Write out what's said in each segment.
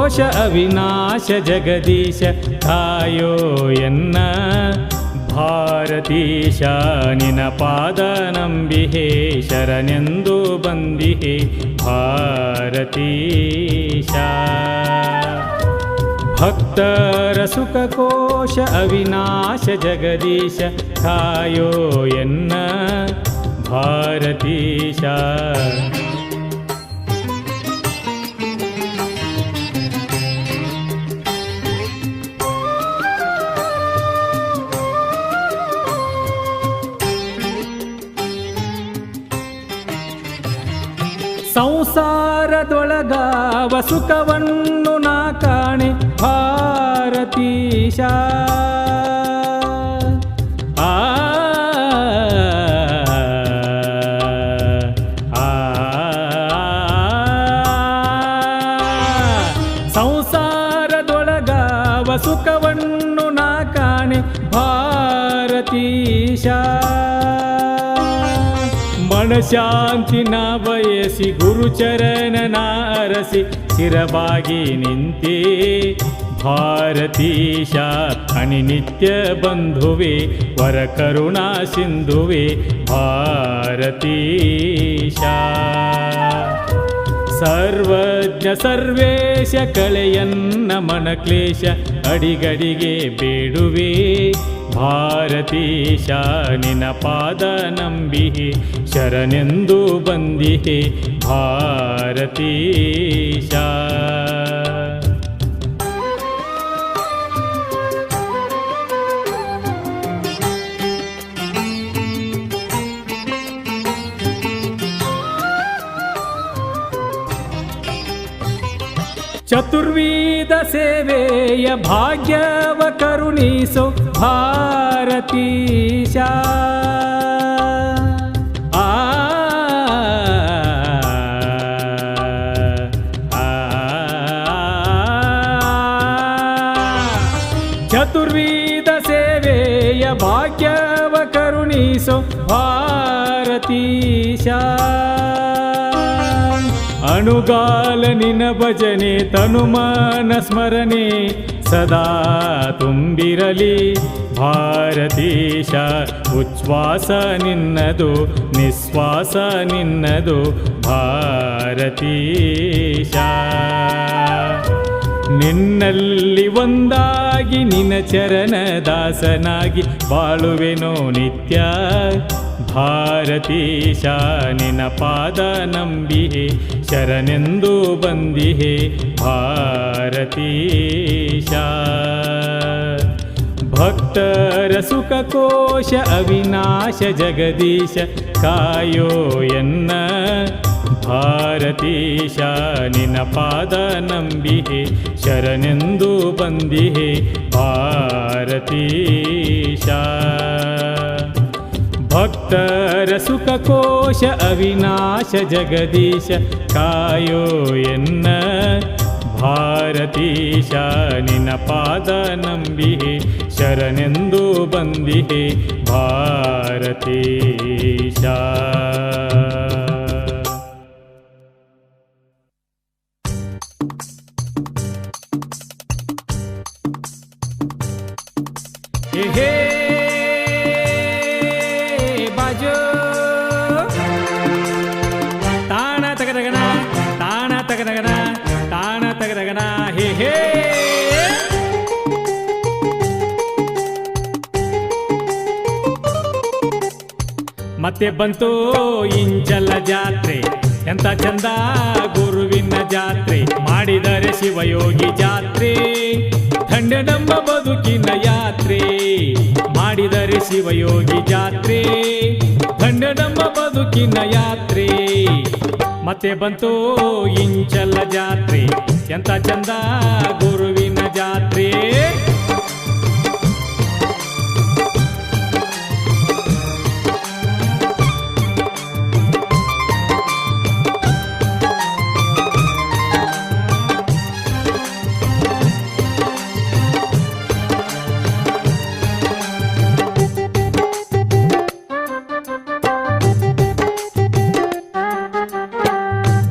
ಕೋಶ ಅವಿನಾಶ ಜಗದೀಶ ಕಾಯೋ ಎನ್ನ ಭಾರತೀಶ ನಿನ ಪಾದ ನಂಬಿಹೆ ಶರಣೆಂದು ಬಂದಿಹೆ ಭಾರತೀಶ ಭಕ್ತರ ಸುಖ ಕೋಶ ಅವಿನಾಶ ಜಗದೀಶ ಕಾಯೋ ಎನ್ನ ಭಾರತೀಶ ಸಂಸಾರದೊಳಗಾವ ಸುಖವನ್ನು ನಾ ಕಾಣೆ ಭಾರತೀಶ ಸಂಸಾರದೊಳಗಾವ ಸುಖವನ್ನು ನಾ ಕಾಣೆ ಭಾರತೀಶ ಮನಶಾಂತಿನ ಬಯಸಿ ಗುರುಚರಣನ ಅರಸಿ ಶಿರಬಾಗಿ ನಿಂತೆ ಭಾರತೀಶ ಅನಿನಿತ್ಯ ಬಂಧುವೆ ವರ ಕರುಣಾ ಸಿಂಧುವೆ ಭಾರತೀಶ ಸರ್ವಜ್ಞ ಸರ್ವೇಶ ಕಳೆಯನ್ನ ಮನ ಕ್ಲೇಶ ಅಡಿಗಡಿಗೆ ಬೇಡುವೆ ಭಾರತೀಶ ನಿನ ಪಾದ ನಂಬಿಹೆ ಶರಣೆಂದು ಬಂದಿಹೆ ಭಾರತೀಶ ಚತುರ್ವೇದ ಸೇವೆಯ ಭಾಗ್ಯವ ಕರುಣಿಸೋ ಭಾರತೀಶ ಚತುರ್ವೇದ ಸೇವೆಯ ಭಾಗ್ಯವ ಕರುಣಿಸೋ ಭಾರತೀಶ ಅನುಗಾಲ ನಿನ ಭಜನೆ ತನುಮಾನ ಸ್ಮರಣೆ ಸದಾ ತುಂಬಿರಲಿ ಭಾರತೀಶ ಉಚ್ಛ್ವಾಸ ನಿನ್ನದು ನಿಶ್ವಾಸ ನಿನ್ನದು ಭಾರತೀಶ ನಿನ್ನಲ್ಲಿ ಒಂದಾಗಿ ನಿನ ಚರಣ ದಾಸನಾಗಿ ಬಾಳುವೆನೋ ನಿತ್ಯ ಭಾರತೀಶ ನಿನ ಪಾದ ನಂಬಿಹೆ ಶರಣೆಂದು ಬಂದಿಹೆ ಭಾರತೀಶ ಭಕ್ತರ ಸುಖ ಕೋಶ ಅವಿನಾಶ ಜಗದೀಶ ಕಾಯೋ ಎನ್ನ ಭಾರತೀಶ ನಿನ ಪಾದ ನಂಬಿಹೆ ಶರಣೆಂದು ಬಂದಿಹೆ ಭಾರತೀಶ ಭಕ್ತರ ಸುಖ ಕೋಶ ಅವಿನಾಶ ಜಗದೀಶ ಕಾಯೋ ಎನ್ನ ಭಾರತೀಶ ನಿನ ಪಾದ ನಂಬಿಹೆ ಶರಣೆಂದು ಬಂದಿಹೆ ಭಾರತೀಶ ಹೇ ಬಾಜೋ ತಾಣ ತಗದಗನ ತಾಣ ತಗದಗನ ತಾಣ ತಗದಗನ ಹೇ ಹೇ ಮತ್ತೆ ಬಂತು ಇಂಚಲ ಜಾತ್ರೆ ಎಂತ ಚಂದ ಗುರುವಿನ ಜಾತ್ರೆ ಮಾಡಿದರೆ ಶಿವಯೋಗಿ ಜಾತ್ರೆ ಧನ್ಯ ನಮ್ಮ ಬದುಕಿನ ಯಾತ್ರೆ ಮಾಡಿದರೆ ಶಿವಯೋಗಿ ಜಾತ್ರೆ ಧನ್ಯ ನಮ್ಮ ಬದುಕಿನ ಯಾತ್ರೆ ಮತ್ತೆ ಬಂತು ಇಂಚಲ ಜಾತ್ರೆ ಎಂತ ಚಂದ ಗುರುವಿನ ಜಾತ್ರೆ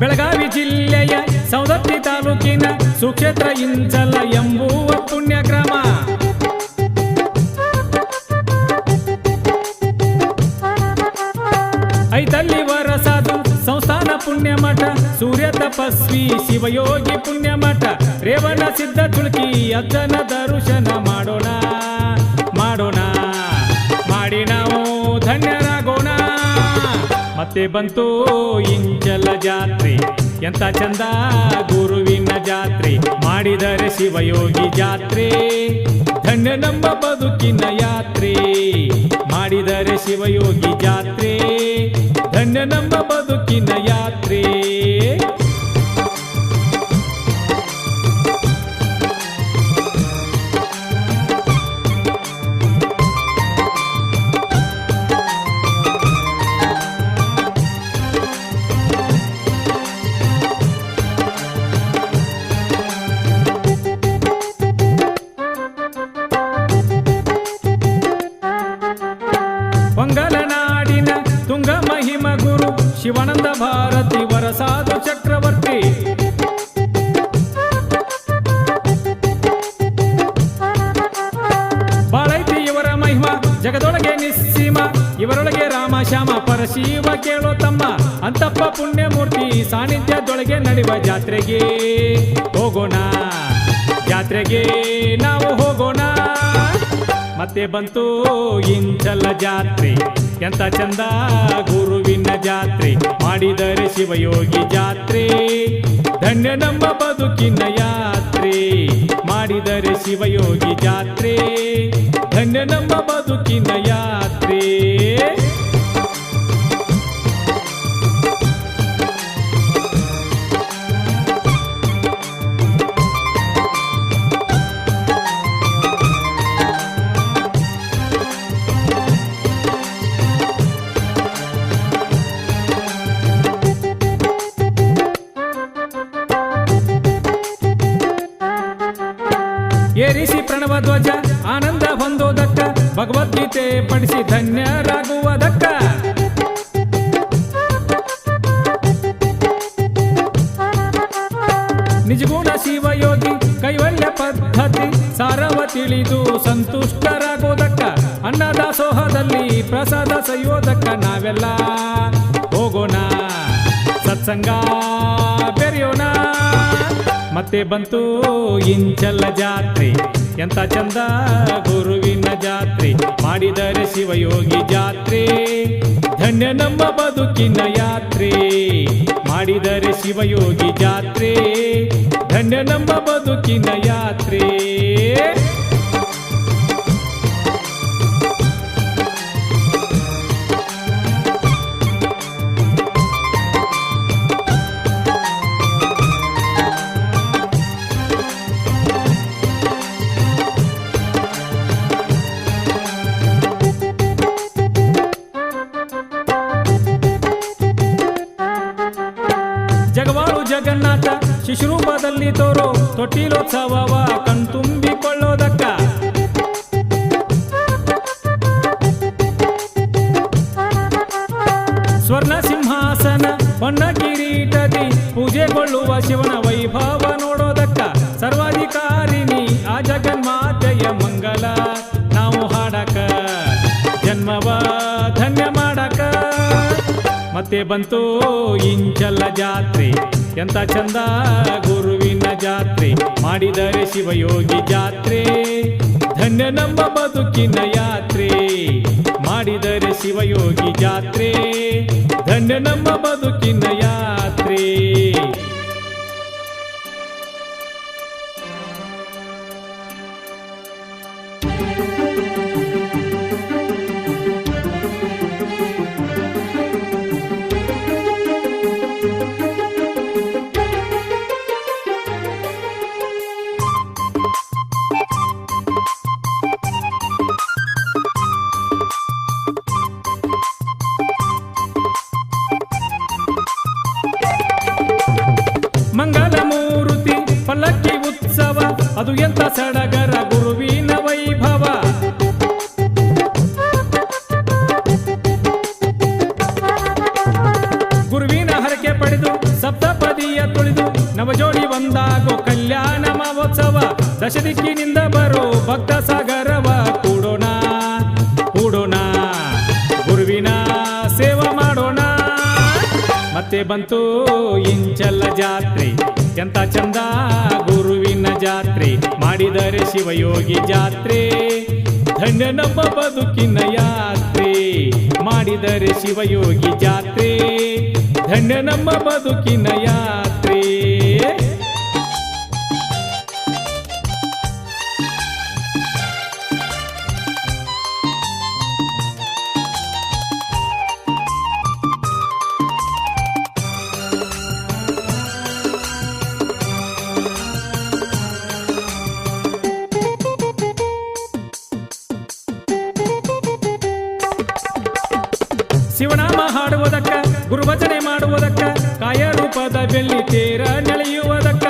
ಬೆಳಗಾವಿ ಜಿಲ್ಲೆಯ ಸೌದತ್ತಿ ತಾಲೂಕಿನ ಸುಕ್ಷೇತ್ರ ಇಂಚಲ ಎಂಬುವ ಪುಣ್ಯ ಗ್ರಾಮ. ಐತಲ್ಲಿ ವರಸಾದು ಸಂಸ್ಥಾನ ಪುಣ್ಯ ಮಠ, ಸೂರ್ಯ ತಪಸ್ವಿ ಶಿವಯೋಗಿ ಪುಣ್ಯ ಮಠ, ರೇವಣ ಸಿದ್ಧ ತುಳುಕಿ ಅಜ್ಜನ ದರ್ಶನ ಮಾಡೋಣ ಮಾಡೋಣ, ಮಾಡಿ ನಾವು ಧನ್ಯರಾಗೋಣ. ಮತ್ತೆ ಬಂತು ಇಂಚಲ ಜಾತ್ರೆ, ಎಂತ ಚಂದ ಗುರುವಿನ ಜಾತ್ರೆ, ಮಾಡಿದರೆ ಶಿವಯೋಗಿ ಜಾತ್ರೆ, ಧನ್ಯ ನಮ್ಮ ಬದುಕಿನ ಯಾತ್ರೆ, ಮಾಡಿದರೆ ಶಿವಯೋಗಿ ಜಾತ್ರೆ, ಧನ್ಯ ನಮ್ಮ ಬದುಕಿನ ಯಾತ್ರೆ. ಮಂಗಲನಾಡಿನ ತುಂಗ ಮಹಿಮ ಗುರು ಶಿವಾನಂದ ಭಾರತಿ ವರಸಾದು ಚಕ್ರವರ್ತಿ, ಬಾಳೈತಿ ಇವರ ಮಹಿಮ ಜಗದೊಳಗೆ ನಿಸ್ಸೀಮ, ಇವರೊಳಗೆ ರಾಮ ಶ್ಯಾಮ ಪರಶಿವ ಕೇಳೋ ತಮ್ಮ, ಅಂತಪ್ಪ ಪುಣ್ಯಮೂರ್ತಿ ಸಾನ್ನಿಧ್ಯದೊಳಗೆ ನಡೆಯುವ ಜಾತ್ರೆಗೆ ಹೋಗೋಣ, ಜಾತ್ರೆಗೆ ನಾವು ಹೋಗೋಣ. ಮತ್ತೆ ಬಂತು ಇಂಚಲ ಜಾತ್ರೆ, ಎಂತ ಚಂದ ಗುರುವಿನ ಜಾತ್ರೆ, ಮಾಡಿದರೆ ಶಿವಯೋಗಿ ಜಾತ್ರೆ, ಧನ್ಯ ನಮ್ಮ ಬದುಕಿನ ಯಾತ್ರೆ, ಮಾಡಿದರೆ ಶಿವಯೋಗಿ ಜಾತ್ರೆ, ಧನ್ಯ ನಮ್ಮ ಬದುಕಿನ ಯಾತ್ರೆ. ಏರಿಸಿ ಪ್ರಣವ ಧ್ವಜ ಆನಂದ ಹೊಂದೋದಕ್ಕ, ಭಗವದ್ಗೀತೆ ಪಡಿಸಿ ಧನ್ಯರಾಗುವುದಕ್ಕ, ನಿಜಗುಣ ಶಿವಯೋಗಿ ಕೈವಲ್ಯ ಪದ್ಧತಿ ಸಾರವ ತಿಳಿದು ಸಂತುಷ್ಟರಾಗೋದಕ್ಕ, ಅನ್ನದಾಸೋಹದಲ್ಲಿ ಪ್ರಸಾದ ಸಯೋದಕ್ಕ ನಾವೆಲ್ಲ ಹೋಗೋಣ, ಸತ್ಸಂಗ ಬೆರೆಯೋಣ. ಮತ್ತೆ ಬಂತು ಇಂಚಲ ಜಾತ್ರೆ, ಎಂತ ಚಂದ ಗುರುವಿನ ಜಾತ್ರೆ, ಮಾಡಿದರೆ ಶಿವಯೋಗಿ ಜಾತ್ರೆ, ಧನ್ಯ ನಮ್ಮ ಬದುಕಿನ ಯಾತ್ರೆ, ಮಾಡಿದರೆ ಶಿವಯೋಗಿ ಜಾತ್ರೆ, ಧನ್ಯ ನಮ್ಮ ಬದುಕಿನ ಯಾತ್ರೆ. ಜಗವಾಳು ಜಗನ್ನಾಥ ಶಿಶುರೂಪದಲ್ಲಿ ತೋರೋ ತೊಟ್ಟಿಲೋತ್ಸವವ ಕಣ್ತುಂಬಿಕೊಳ್ಳೋದಕ್ಕ, ಸ್ವರ್ಣ ಸಿಂಹಾಸನ ಹೊನ್ನ ಕಿರೀಟದಿ ಪೂಜೆಗೊಳ್ಳುವ ಶಿವನ ವೈಭವ ನೋಡೋದಕ್ಕ, ಸರ್ವಾಧಿಕಾರಿಣಿ ಆ ಜಗನ್ಮಾತೆಯ ಮಂಗಲ ನಾವು ಹಾಡಕ, ಜನ್ಮವ ಧನ್ಯ ಮಾಡಕ. ಮತ್ತೆ ಬಂತು ಇಂಚಲ ಜಾತ್ರೆ, ಎಂತ ಚಂದ ಗುರುವಿನ ಜಾತ್ರೆ, ಮಾಡಿದರೆ ಶಿವಯೋಗಿ ಜಾತ್ರೆ, ಧನ್ಯ ನಮ್ಮ ಬದುಕಿನ ಯಾತ್ರೆ, ಮಾಡಿದರೆ ಶಿವಯೋಗಿ ಜಾತ್ರೆ, ಧನ್ಯ ನಮ್ಮ ಬದುಕಿನ ಯಾತ್ರೆ. ಮಂಗಲಮೂರ್ತಿ ಪಲ್ಲಕ್ಕಿ ಉತ್ಸವ, ಅದು ಎಂತ ಸಡಗರ ಗುರುವಿನ ವೈಭವ, ಗುರುವಿನ ಹರಕೆ ಪಡೆದು ಸಪ್ತಪದಿಯ ತುಳಿದು ನವಜೋಡಿ ಒಂದಾಗೋ ಕಲ್ಯಾಣ ಮಹೋತ್ಸವ ದಶದಿಕ್ಕಿನಿಂದ ಬರೋ ಭಕ್ತ ಸಾಗರವ ಕೂಡೋಣ ಕೂಡೋಣ ಗುರುವಿನ ಸೇವಾ ಮಾಡೋಣ. ಮತ್ತೆ ಬಂತು ಇಂಚಲ ಜಾತ್ರೆ ಎಂತ ಚಂದ ಗುರುವಿನ ಜಾತ್ರೆ ಮಾಡಿದರೆ ಶಿವಯೋಗಿ ಜಾತ್ರೆ ಧನ್ಯ ನಮ್ಮ ಬದುಕಿನ ಯಾತ್ರೆ ಮಾಡಿದರೆ ಶಿವಯೋಗಿ ಜಾತ್ರೆ ಧನ್ಯ ನಮ್ಮ ಬದುಕಿನ ಯಾತ್ರೆ. ಶಿವನಾಮ ಹಾಡುವುದಕ್ಕ ಗುರುವಚನೆ ಮಾಡುವುದಕ್ಕ ಕಾಯ ರೂಪದ ಬೆಳ್ಳಿ ತೇರ ನೆಳೆಯುವುದಕ್ಕ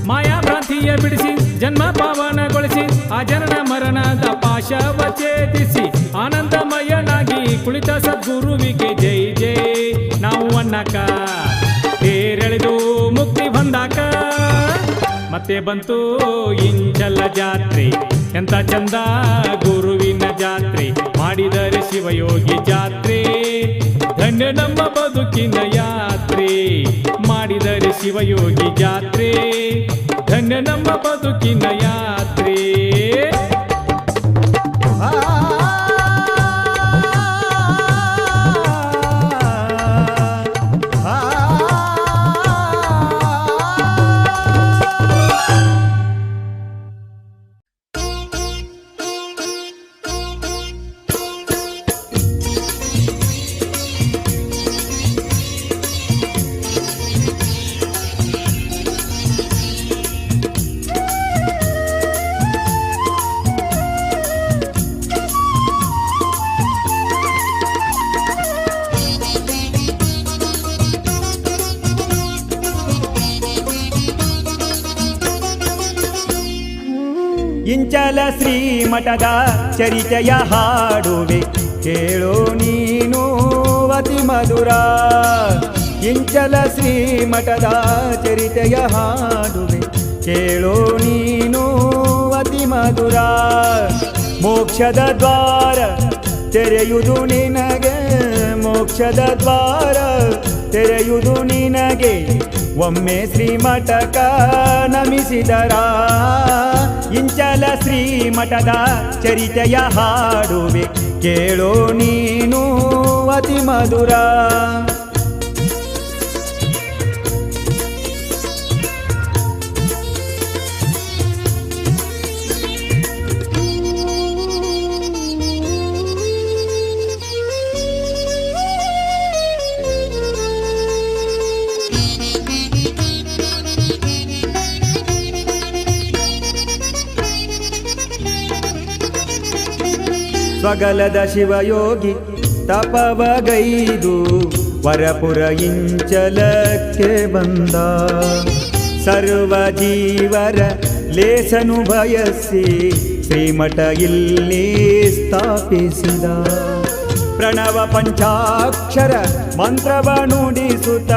ಮಾಯಾ ಭ್ರಾಂತಿಯ ಬಿಡಿಸಿ ಜನ್ಮ ಪಾವನಗೊಳಿಸಿ ಆ ಜನನ ಮರಣದ ಪಾಶವ ಛೇದಿಸಿ ಆನಂದಮಯನಾಗಿ ಕುಳಿತ ಸದ್ಗುರುವಿಗೆ ಜೈ ಜೈ ನಾವು ಅನ್ನಕ ತೇರೆಳೆದು ಮುಕ್ತಿ ಬಂದಾಕ. ಮತ್ತೆ ಬಂತು ಇಂಚಲ ಜಾತ್ರೆ ಎಂತ ಚಂದ ಗುರುವಿನ ಜಾತ್ರೆ ಮಾಡಿದರೆ ಶಿವಯೋಗಿ ಜಾತ್ರೆ ಧನ್ಯ ನಮ್ಮ ಬದುಕಿನ ಯಾತ್ರೆ ಮಾಡಿದರೆ ಶಿವಯೋಗಿ ಜಾತ್ರೆ ಧನ್ಯ ನಮ್ಮ ಬದುಕಿನ ಯಾತ್ರೆ. ಇಂಚಲ ಶ್ರೀಮಠದ ಚರಿತೆಯ ಹಾಡುವೆ ಕೇಳೋ ನೀನು ಅತಿ ಮಧುರ. ಇಂಚಲ ಶ್ರೀಮಠದ ಚರಿತೆಯ ಹಾಡುವೆ ಕೇಳೋ ನೀನು ಅತಿ ಮಧುರ. ಮೋಕ್ಷದ ದ್ವಾರ ತೆರೆಯುವುದು ನಿನಗೆ ಮೋಕ್ಷದ ದ್ವಾರ ತೆರೆಯುವುದು ನಿನಗೆ ಒಮ್ಮೆ ಶ್ರೀಮಠಕ ನಮಿಸಿದರ. ಇಂಚಲ ಶ್ರೀಮಠದ ಚರಿತೆಯ ಹಾಡುವೆ ಕೇಳೋ ನೀನು ಅತಿ ಮಧುರ. ಸ್ವಗಲದ ಶಿವಯೋಗಿ ತಪವಗೈದು ವರಪುರ ಇಂಚಲಕ್ಕೆ ಬಂದ. ಸರ್ವ ಜೀವರ ಲೇಸನು ಬಯಸಿ ಶ್ರೀಮಠ ಇಲ್ಲಿ ಸ್ಥಾಪಿಸಿದ. ಪ್ರಣವ ಪಂಚಾಕ್ಷರ ಮಂತ್ರವ ನುಡಿಸುತ್ತ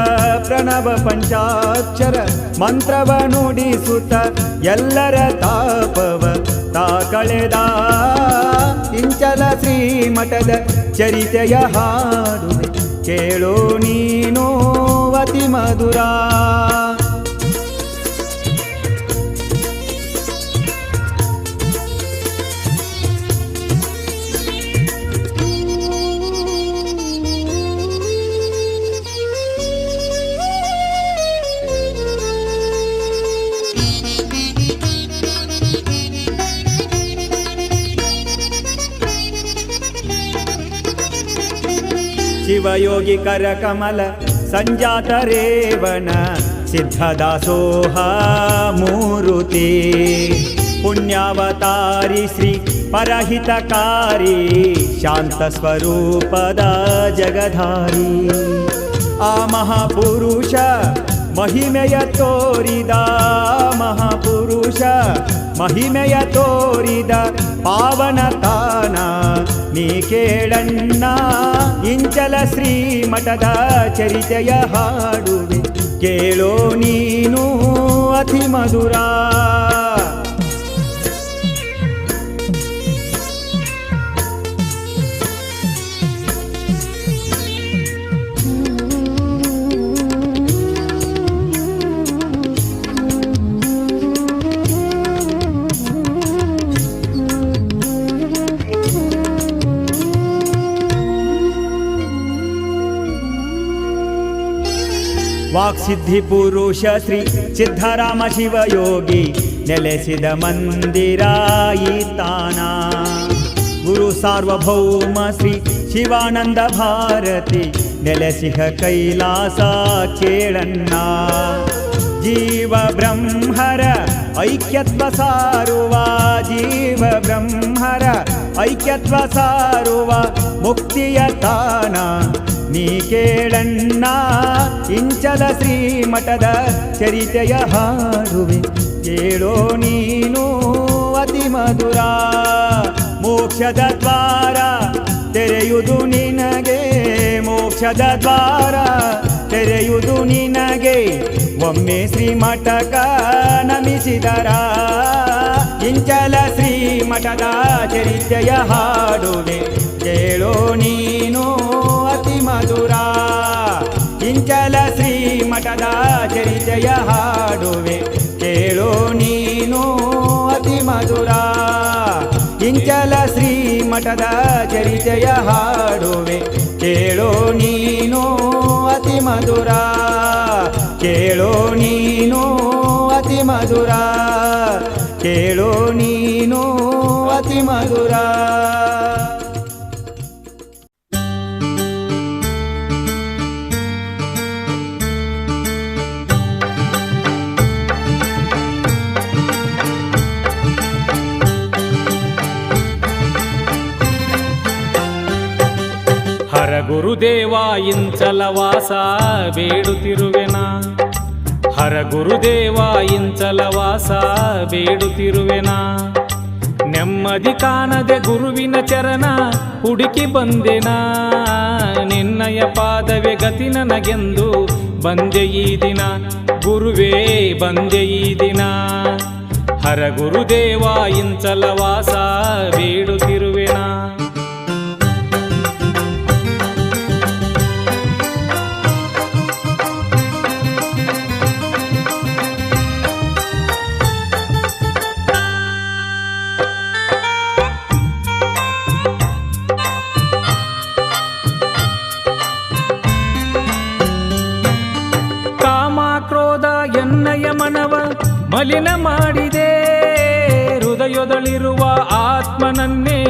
ಪ್ರಣವ ಪಂಚಾಕ್ಷರ ಮಂತ್ರವ ನುಡಿಸುತ್ತ ಎಲ್ಲರ ತಾಪವ ತಾ ಕಳೆದ. ಇಂಚಲ ಶ್ರೀಮಠದ ಚರಿತೆಯ ಹಾಡುವೆ ಕೇಳೋ ನೀನು ಅತಿ ಮಧುರ. ಶಿವಯೋಗಿ ಕರಕಮಲ ಸಂಜಾತ ರೇವಣ ಸಿದ್ಧದಾಸೋಹ ಮೂರುತಿ. ಪುಣ್ಯಾವತಾರಿ ಶ್ರೀ ಪರಹಿತಕಾರಿ ಶಾಂತ ಸ್ವರೂಪದ ಜಗಧಾರಿ. ಆ ಮಹಾಪುರುಷ ಮಹಿಮೆಯ ತೋರಿದ ಮಹಾಪುರುಷ ಮಹಿಮೆಯ ತೋರಿದ ಪಾವನ ತಾನ ನೀ ಕೇಳಣ್ಣ. ಇಂಚಲ ಶ್ರೀಮಠದ ಚರಿತೆಯ ಹಾಡುವೆ ಕೇಳೋ ನೀನು ಅತಿ ಮಧುರ. ವಾಕ್ಸಿದ್ಧಿ ಪುರುಷ ಶ್ರೀ ಸಿದ್ಧರಾಮ ಶಿವಯೋಗಿ ನೆಲೆಸಿದ ಮಂದಿರ ಈ ತಾನ. ಗುರು ಸಾರ್ವಭೌಮ ಶ್ರೀ ಶಿವಾನಂದ ಭಾರತಿ ನೆಲೆಸಿಹ ಕೈಲಾಸ ಕೇಳಣ್ಣ. ಜೀವ ಬ್ರಹ್ಮರ ಐಕ್ಯತ್ವ ಸಾರುವ, ಜೀವ ಬ್ರಹ್ಮರ ಐಕ್ಯತ್ವ ಸಾರುವ ಮುಕ್ತಿಯ ತಾನ ನೀ ಕೇಳಣ್ಣ. ಇಂಚಲ ಶ್ರೀಮಠದ ಚರಿತೆಯ ಹಾಡುವೆ ಕೇಳೋ ನೀನು ಅತಿ ಮಧುರ. ಮೋಕ್ಷದ ದ್ವಾರ ತೆರೆಯುವುದು ನಿನಗೆ, ಮೋಕ್ಷದ ದ್ವಾರ ತೆರೆಯುವುದು ನಿನಗೆ, ಒಮ್ಮೆ ಶ್ರೀಮಠಕ ನಮಿಸಿದರ. ಇಂಚಲ ಶ್ರೀಮಠದ ಚರಿತೆಯ ಹಾಡುವೆ ಕೇಳೋ ನೀನು ಅತಿ ಮಧುರ. ಇಂಚಲ ಶ್ರೀಮಠದ ಚರಿತೆಯ ಹಾಡುವೆ ಕೇಳೋ ನೀನು ಅತಿ ಮಧುರ. ಇಂಚಲ ಶ್ರೀಮಠದ ಚರಿತೆಯ ಹಾಡುವೆ ಕೇಳೋ ನೀನು ಅತಿ ಮಧುರ. ಕೇಳೋ ನೀನು ಅತಿ ಮಧುರ, ಕೇಳೋ ನೀನು ಅತಿ ಮಧುರ. ಹರ ಗುರುದೇವ ಇಂಚಲವಾಸ ಬೇಡುತ್ತಿರುವೆನ, ಹರ ಗುರುದೇವ ಇಂಚಲವಾಸ ಬೇಡುತ್ತಿರುವೆನ. ನೆಮ್ಮದಿ ಕಾಣದೆ ಗುರುವಿನ ಚರಣ ಹುಡುಕಿ ಬಂದೆನ, ನಿನ್ನಯ ಪಾದವೇ ಗತಿ ನನಗೆಂದು ಬಂದೆ ಈ ದಿನ, ಗುರುವೇ ಬಂದೆ ಈ ದಿನ. ಹರ ಗುರುದೇವ ಇಂಚಲವಾಸ ಬೇಡುತ್ತಿರುವೆನ. ಎನ್ನಯ ಮನವ ಮಲಿನ ಮಾಡಿದೆ, ಹೃದಯದಲ್ಲಿರುವ ಆತ್ಮನನ್ನೇ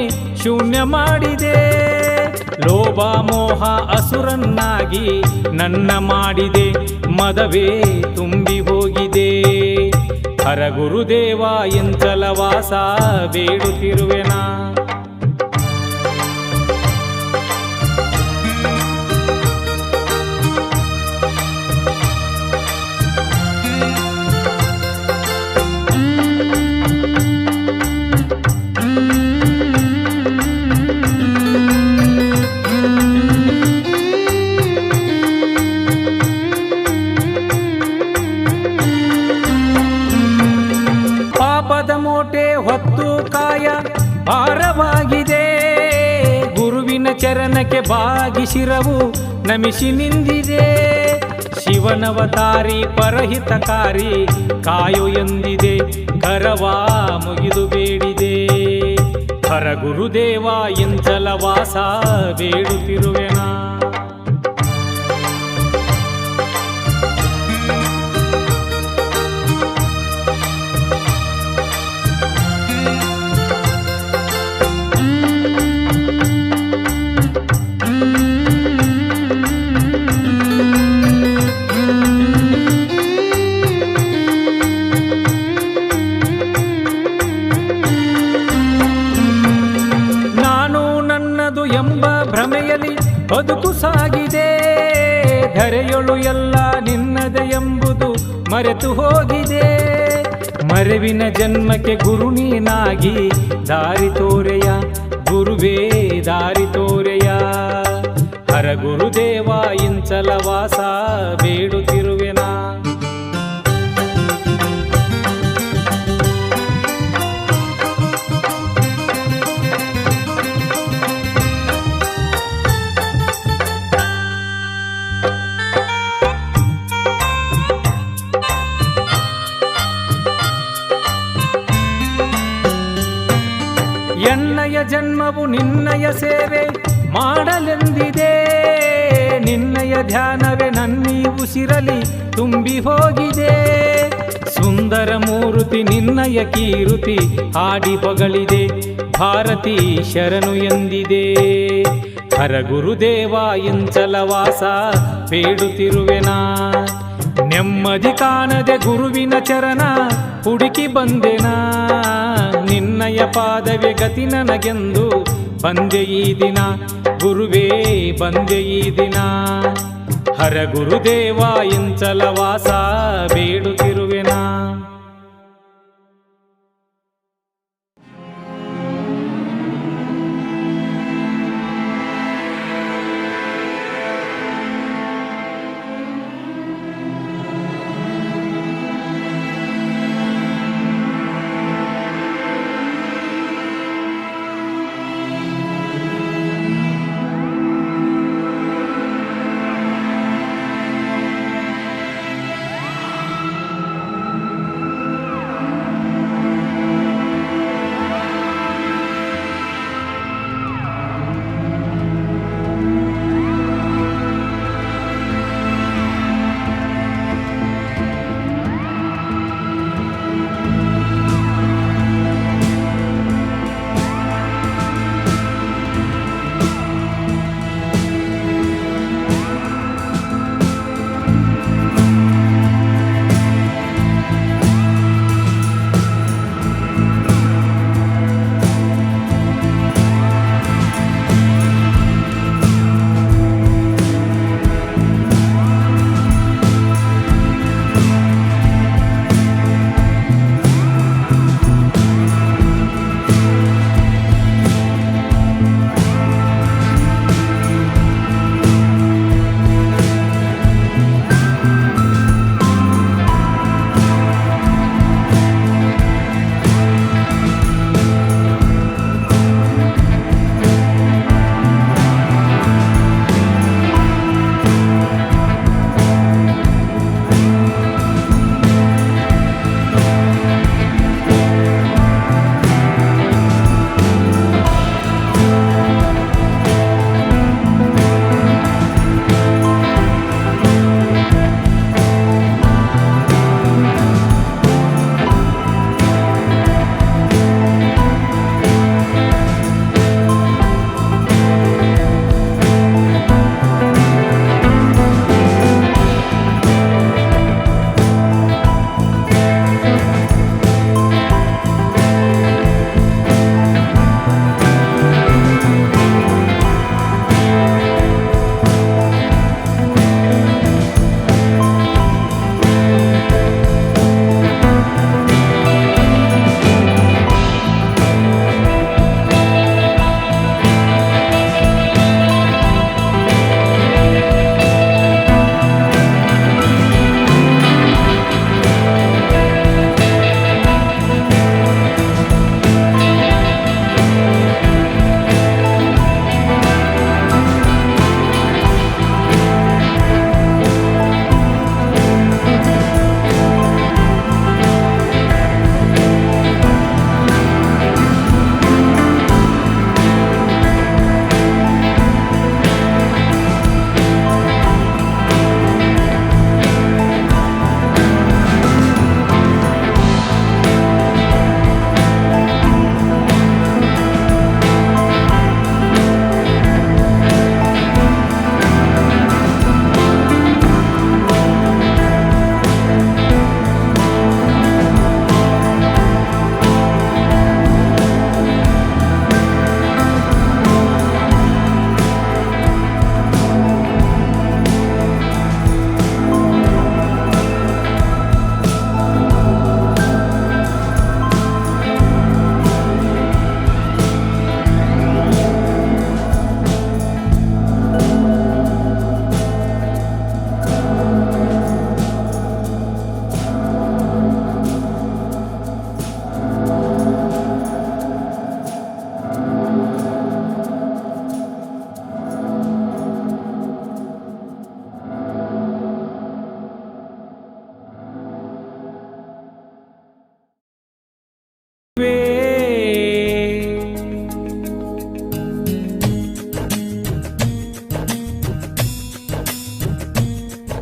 ಶೂನ್ಯ ಮಾಡಿದೆ. ಲೋಭ ಮೋಹ ಅಸುರನ್ನಾಗಿ ನನ್ನ ಮಾಡಿದೆ, ಮದವೇ ತುಂಬಿ ಹೋಗಿದೆ. ಹರ ಗುರುದೇವ ಇಂಚಲವಾಸ ಬೇಡುತ್ತಿರುವೆನ. ಹೊತ್ತು ಕಾಯ ಭಾರವಾಗಿದೆ, ಗುರುವಿನ ಚರಣಕ್ಕೆ ಬಾಗಿಸಿರವು ನಮಿಸಿ ನಿಂದಿದೆ. ಶಿವನವತಾರಿ ಪರಹಿತಕಾರಿ ಕಾಯೋ ಎಂದಿದೆ, ಕರವಾ ಮುಗಿದು ಬೇಡಿದೆ. ಹರ ಗುರುದೇವ ಇಂಚಲವಾಸ ಬೇಡುತ್ತಿರುವೆನ. ಭ್ರಮೆಯಲ್ಲಿ ಬದುಕು ಸಾಗಿದೆ, ಧರೆಯೊಳು ಎಲ್ಲ ನಿನ್ನದೆ ಎಂಬುದು ಮರೆತು ಹೋಗಿದೆ. ಮರೆವಿನ ಜನ್ಮಕ್ಕೆ ಗುರು ನೀನಾಗಿ ದಾರಿ ತೋರೆಯ ಗುರುವೇ ದಾರಿ ತೋರೆಯ. ಹರ ಗುರುದೇವ ಇಂಚಲವಾಸ ಬೇಡುತ್ತಿರುವೆನಾ. ಎನ್ನಯ ಜನ್ಮವು ನಿನ್ನಯ ಸೇವೆ ಮಾಡಲೆಂದಿದೆ. ನಿನ್ನಯ ಧ್ಯಾನವೇ ನನ್ನೀ ಉಸಿರಲಿ ತುಂಬಿ ಹೋಗಿದೆ. ಸುಂದರ ಮೂರುತಿ ನಿನ್ನಯ ಕೀರುತಿ ಹಾಡಿ ಹೊಗಳಿದೆ. ಭಾರತೀ ಶರಣು ಎಂದಿದೆ. ಹರ ಗುರುದೇವ ಇಂಚಲವಾಸ ಬೇಡುತ್ತಿರುವೆನಾ. ನೆಮ್ಮದಿ ಕಾಣದೆ ಗುರುವಿನ ಚರಣ ಹುಡುಕಿ ಬಂದೆನಾ. ನಿನ್ನಯ ಪಾದವೇ ಗತಿ ನನಗೆಂದು ಬಂದೆ ಈ ದಿನ. ಗುರುವೇ ಬಂದೆ ಈ ದಿನ. ಹರ ಗುರುದೇವ ಇಂಚಲವಾಸ ಬೇಡುತ್ತಿರುವೆನಾ.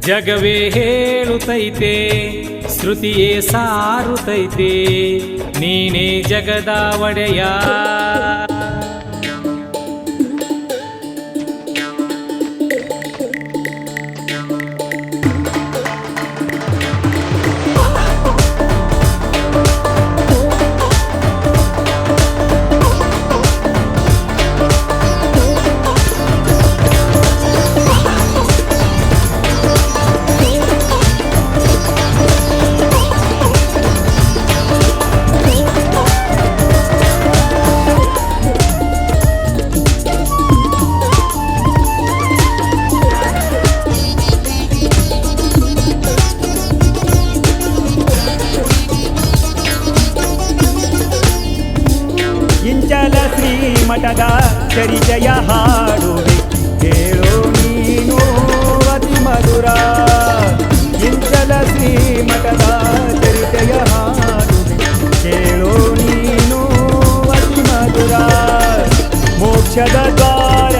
ಜಗವೇ ಹೇಳುತ್ತೈತೆ ಶ್ರುತಿಯೇ ಸಾರುತ್ತೈತೆ ನೀನೇ ಜಗದ ಒಡೆಯ. ಇಂಚಲ ಶ್ರೀಮಠದ ಚರಿತೆಯ ಹಾಡುವೆ ಕೇಳೋ ನೀನು ಅತಿ ಮಧುರ. ಇಂಚಲ ಶ್ರೀಮಠದ ಚರಿತೆಯ ಹಾಡುವೆ ಕೇಳೋ ನೀನು ಅತಿ ಮಧುರ. ಮೋಕ್ಷದ ದ್ವಾರ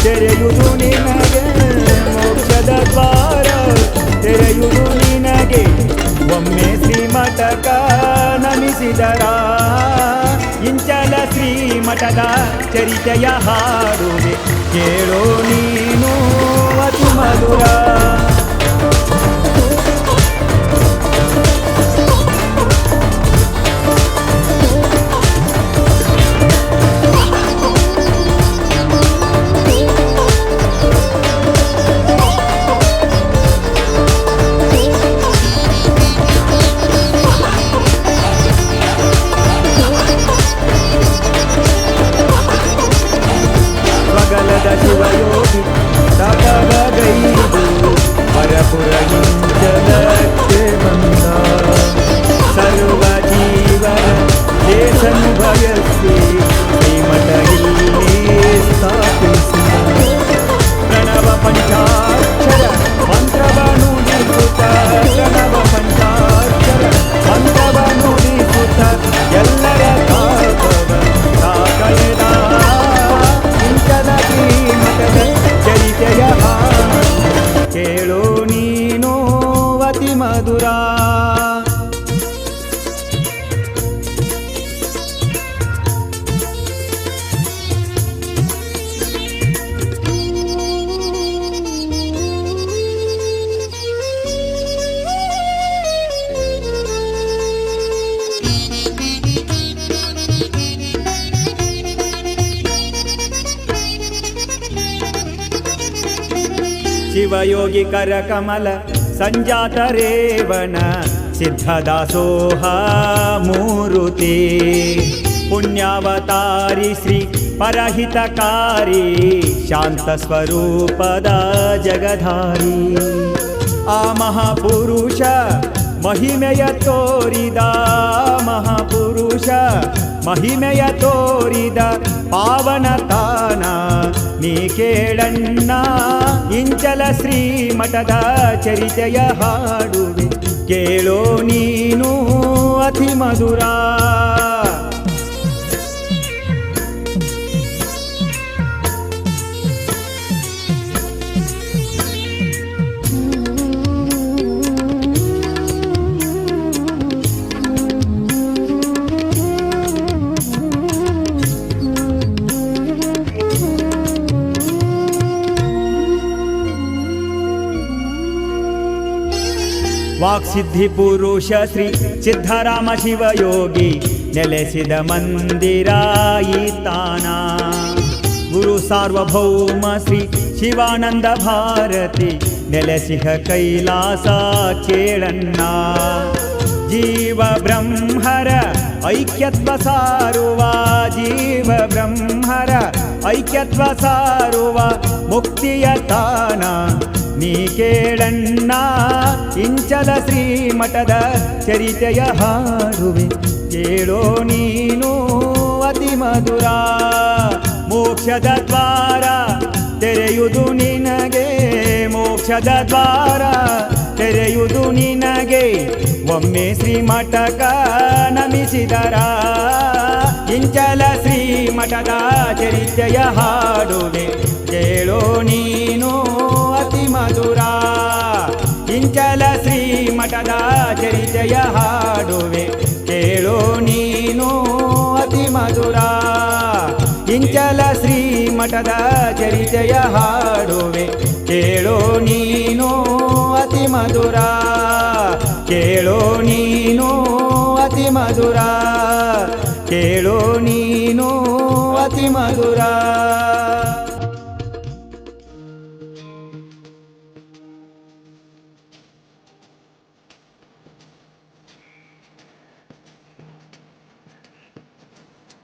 ತೆರೆಯುವುದು ನಿನಗೆ, ಮೋಕ್ಷದ ದ್ವಾರ ತೆರೆಯುವುದು ನಿನಗೆ. ಒಮ್ಮೆ ಶ್ರೀಮಠಕ ನಮಿಸಿದರ ಇಂಚಲ ಶ್ರೀಮಠದ ಚರಿತೆಯ ಹಾಡುವೆ ಕೇಳೋ ನೀನು ಅತಿ ಮಧುರ. ಸ್ವಗಲದ ಶಿವಯೋಗಿ ತಪಗೈದು ಪರಪುರ ಇಂಚಲಕ್ಕೆ ಬಂದ. ಸರ್ವ ಜೀವನ ದೇಶನು ಬಯಸಿ ಶ್ರೀಮಠ ಇಲ್ಲಿ ಸ್ಥಾಪಿಸಿದ. ಪ್ರಣವ ಪಂಚಾಕ್ಷರ ಮಂತ್ರವ ನುಡಿಸುತ್ತ, ಪ್ರಣವ ಪಂಚಾಕ್ಷರ ಮಂತ್ರವ ನುಡಿಸುತ್ತ ಎಲ್ಲರ ತಾಪವ ತಾಕಳೆದ. ಇಂಚಲ ಶ್ರೀಮಠದ ಚರಿತೆಯ ಹಾಡು ಕೇಳೋ ನೀನು ಅತಿ ಮಧುರ. ಶಿವಯೋಗಿ ಕರ ಕಮಲ ಸಂಜಾತ ರೇವಣ ಸಿದ್ಧದಾಸೋಹ ಮೂರುತಿ. ಪುಣ್ಯಾವತಾರಿ ಶ್ರೀ ಪರಹಿತಕಾರಿ ಶಾಂತ ಸ್ವರೂಪದ ಜಗಧಾರಿ. ಆ ಮಹಾಪುರುಷ ಮಹಿಮೆಯ ತೋರಿದ, ಮಹಾಪುರುಷ ಮಹಿಮೆಯ ತೋರಿದ ಪಾವನ ತಾನ ನೀ ಕೇಳಣ್ಣ. ಇಂಚಲ ಶ್ರೀಮಠದ ಚರಿತೆಯ ಹಾಡುವೆ ಕೇಳೋ ನೀನು ಅತಿ ಮಧುರ. ವಾಕ್ಸಿದ್ಧಿ ಪುರುಷ ಶ್ರೀ ಸಿದ್ಧರಾಮ ಶಿವಯೋಗಿ ನೆಲೆಸಿದ ಮಂದಿರ ಈ ತಾನ. ಗುರು ಸಾರ್ವಭೌಮ ಶ್ರೀ ಶಿವಾನಂದ ಭಾರತಿ ನೆಲೆಸಿಹ ಕೈಲಾಸ ಕೇಳಣ್ಣ. ಜೀವ ಬ್ರಹ್ಮರ ಐಕ್ಯತ್ವ ಸಾರುವ, ಜೀವ ಬ್ರಹ್ಮರ ಐಕ್ಯತ್ವ ಸಾರುವ ಮುಕ್ತಿಯ ತಾನ ನೀ ಕೇಳಣ್ಣ. ಇಂಚಲ ಶ್ರೀಮಠದ ಚರಿತೆಯ ಹಾಡುವೆ ಕೇಳೋ ನೀನು ಅತಿ ಮಧುರ. ಮೋಕ್ಷದ ದ್ವಾರ ತೆರೆಯುವುದು ನಿನಗೆ, ಮೋಕ್ಷದ ದ್ವಾರ ತೆರೆಯುವುದು ನಿನಗೆ. ಒಮ್ಮೆ ಶ್ರೀಮಠಕ ನಮಿಸಿದರ ಇಂಚಲ ಶ್ರೀಮಠದ ಚರಿತೆಯ ಹಾಡುವೆ ಕೇಳೋ ನೀನು ಅತಿ ಮಧುರ. ಮಠದ ಚರಿತೆಯ ಹಾಡುವೆ ಕೇಳೋ ನೀನು ಅತಿ ಮಧುರ. ಇಂಚಲ ಶ್ರೀ ಮಠದ ಚರಿತೆಯ ಹಾಡುವೆ ಕೇಳೋ ನೀನು ಅತಿ ಮಧುರ. ಕೇಳೋ ನೀನು ಅತಿ ಮಧುರ. ಕೇಳೋ ನೀನು ಅತಿ ಮಧುರ.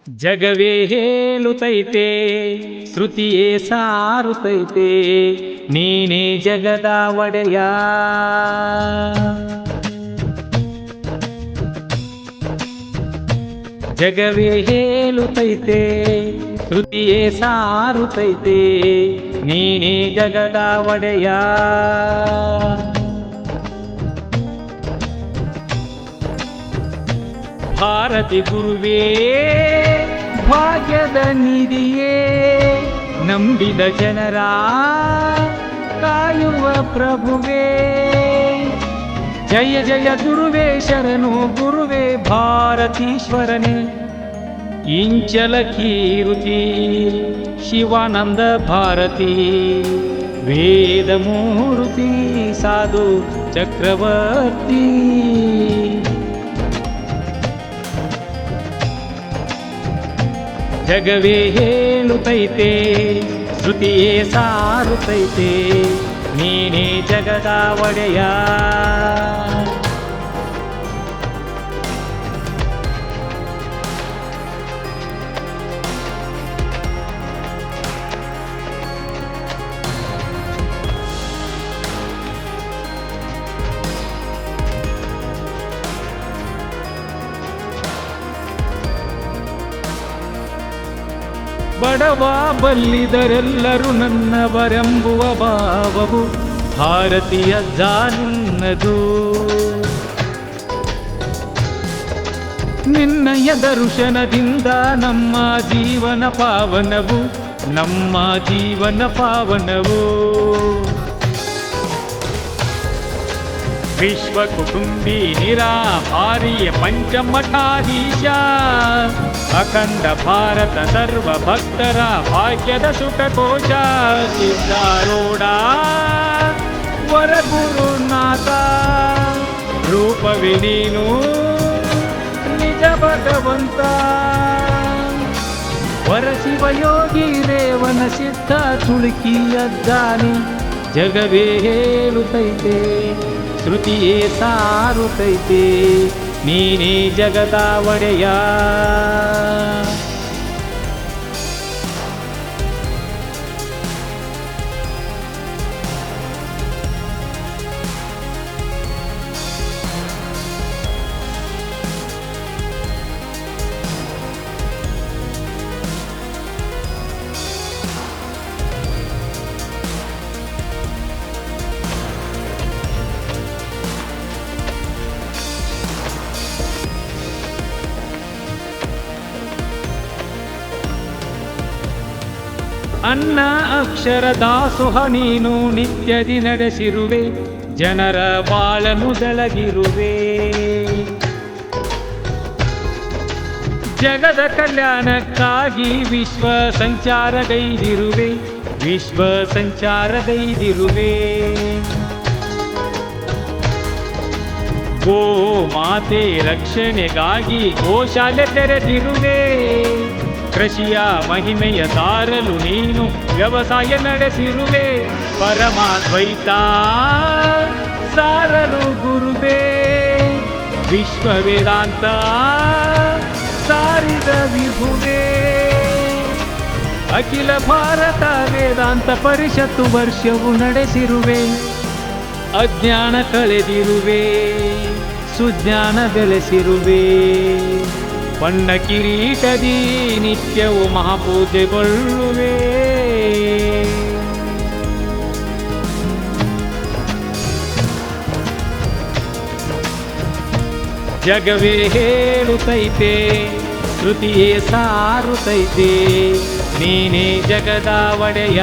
ಜಗವೇ ಹೇಳುತ್ತೈತೆ ಶ್ರುತಿಯೇ ಸಾರುತ್ತೈತೆ ನೀನೇ ಜಗದ ಒಡೆಯ. ಜಗವೇ ಹೇಳುತ್ತೈತೆ ಶ್ರುತಿಯೇ ಸಾರುತ್ತೈತೆ ನೀನೇ ಜಗದ ಒಡೆಯ. ಭಾರತಿ ಗುರುವೇ ಭಾಗ್ಯದ ನಿಧಿಯೇ ನಂಬಿದ ಜನರ ಕಾಯುವ ಪ್ರಭುವೇ. ಜಯ ಜಯ ಗುರುವೇ ಶರಣು ಗುರುವೇ ಭಾರತೀಶ್ವರನೇ. ಇಂಚಲ ಕೀರುತಿ ಶಿವಾನಂದ ಭಾರತಿ ವೇದಮೂರ್ತಿ ಸಾಧು ಚಕ್ರವರ್ತಿ. ಜಗವೇ ಹೇಳುತ್ತೈತೆ ಶ್ರುತಿಯೇ ಸಾರುತ್ತೈತೆ ನೀನೇ ಜಗದ ಒಡೆಯ. ಬಡವ ಬಲ್ಲಿದರೆಲ್ಲರೂ ನನ್ನವರೆಂಬುವ ಭಾವವು ಭಾರತೀಯ ಜಾನನ್ನದು. ನಿನ್ನಯ ದರ್ಶನದಿಂದ ನಮ್ಮ ಜೀವನ ಪಾವನವು ನಮ್ಮ ಜೀವನ ಪಾವನವು. ವಿಶ್ವ ಕುಟುಂಬಿ ನಿರಾಹಾರಿಯ ಪಂಚಮಠಾಧೀಶ ಅಖಂಡ ಭಾರತ ಸರ್ವ ಭಕ್ತರ ಭಾಗ್ಯದ ಸುಖಕೋಶ. ಸಿದ್ಧಾರೂಢ ವರಗುರುನಾಥ ರೂಪವೇ ನೀನು ನಿಜ ಭಗವಂತ. ವರ ಶಿವಯೋಗಿ ರೇವನ ಸಿದ್ಧ ತುಳುಕಿಯ ದಾನಿ. ಜಗವೇ ಹೇಳುತ್ತೈತೆ ಶ್ರುತಿಯೇ ಸಾರುತ್ತೈತೆ ನೀನೇ ಜಗದ ಒಡೆಯ. ಅನ್ನ ಅಕ್ಷರ ದಾಸೋಹ ನೀನು ನಿತ್ಯದಿ ನಡೆಸಿರುವೆ ಜನರ ಬಾಳನು ಬೆಳಗಿರುವೆ. ಜಗದ ಕಲ್ಯಾಣಕ್ಕಾಗಿ ವಿಶ್ವ ಸಂಚಾರಗೈದಿರುವೆ ವಿಶ್ವ ಸಂಚಾರಗೈದಿರುವೆ. ಗೋ ಮಾತೆ ರಕ್ಷಣೆಗಾಗಿ ಗೋಶಾಲೆ ತೆರೆದಿರುವೆ. ಕೃಷಿಯ ಮಹಿಮೆಯ ಸಾರಲು ನೀನು ವ್ಯವಸಾಯ ನಡೆಸಿರುವೆ. ಪರಮಾದ್ವೈತ ಸಾರಲು ಗುರುವೇ ವಿಶ್ವ ವೇದಾಂತ ಸಾರಿದ ವಿಭುವೇ. ಅಖಿಲ ಭಾರತ ವೇದಾಂತ ಪರಿಷತ್ತು ವರ್ಷವು ನಡೆಸಿರುವೆ. ಅಜ್ಞಾನ ಕಳೆದಿರುವೆ ಸುಜ್ಞಾನ ಬೆಳೆಸಿರುವೆ. ಬಣ್ಣ ಕಿರೀಟದಿ ನಿತ್ಯವು ಮಹಾಪೂಜೆಗೊಳ್ಳುವೆ. ಜಗವೇ ಹೇಳುತ್ತೈತೆ ಶ್ರುತಿಯೇ ಸಾರುತ್ತೈತೆ ನೀನೇ ಜಗದ ಒಡೆಯ.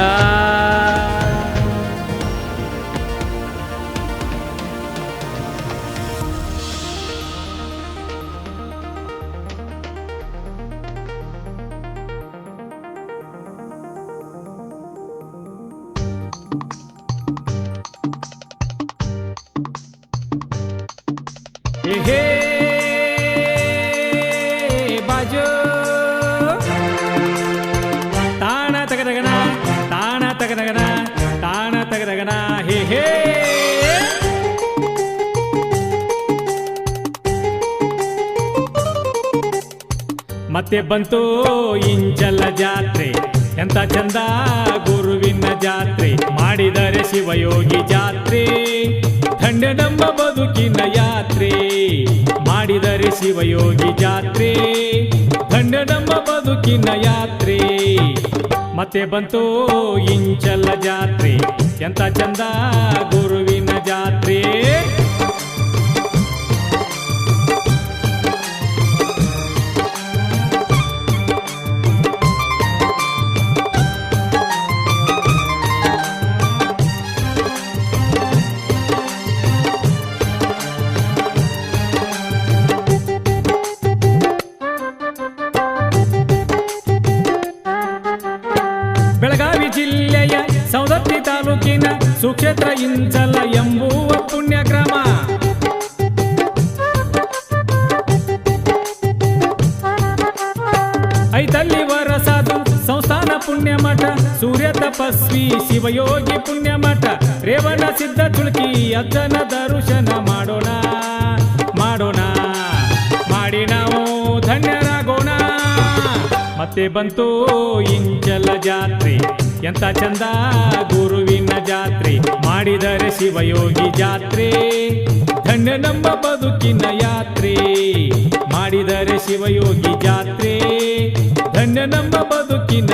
ಹೇ ಬಾಜು ತಾಣ ತಗದಗನ ತಾಣ ತಗದಗನ ತಾಣ ತಗದಗನ ಹೇ ಮತ್ತೆ ಬಂತು ಇಂಚಲ ಜಾತ್ರೆ ಎಂತ ಚಂದ ಗುರುವಿನ ಜಾತ್ರೆ ಮಾಡಿದರೆ ಶಿವಯೋಗಿ ಜಾತ್ರೆ ಧನ್ಯ ನಮ್ಮ ಬದುಕಿನ ಯಾತ್ರೆ ಮಾಡಿದರೆ ಶಿವಯೋಗಿ ಜಾತ್ರೆ ಧನ್ಯ ನಮ್ಮ ಬದುಕಿನ ಯಾತ್ರೆ ಮತ್ತೆ ಬಂತು ಇಂಚಲ ಜಾತ್ರೆ ಎಂತ ಚಂದ ಗುರುವಿನ ಜಾತ್ರೆ ಬೆಳಗಾವಿ ಜಿಲ್ಲೆಯ ಸವದತ್ತಿ ತಾಲೂಕಿನ ಸುಕ್ಷೇತ್ರ ಇಂಚಲ ಎಂಬುವ ಪುಣ್ಯ ಗ್ರಾಮ ಐತಲ್ಲಿ ವರಸಾದು ಸಂಸ್ಥಾನ ಪುಣ್ಯ ಮಠ ಸೂರ್ಯ ತಪಸ್ವಿ ಶಿವಯೋಗಿ ಪುಣ್ಯ ಮಠ ರೇವಣ ಸಿದ್ಧ ತುಳುಕಿ ಅಜ್ಜನ ದರ್ಶನ ಮಾಡೋಣ ಮಾಡೋಣ ಮಾಡಿ ನಾವು ಧನ್ಯರಾಗೋಣ ಮತ್ತೆ ಬಂತು ಇಂಚಲ ಜಾತ್ರೆ ಎಂತ ಚಂದ ಗುರುವಿನ ಜಾತ್ರೆ ಮಾಡಿದರೆ ಶಿವಯೋಗಿ ಜಾತ್ರೆ ಧನ್ಯ ನಮ್ಮ ಬದುಕಿನ ಯಾತ್ರೆ ಮಾಡಿದರೆ ಶಿವಯೋಗಿ ಜಾತ್ರೆ ಧನ್ಯ ನಮ್ಮ ಬದುಕಿನ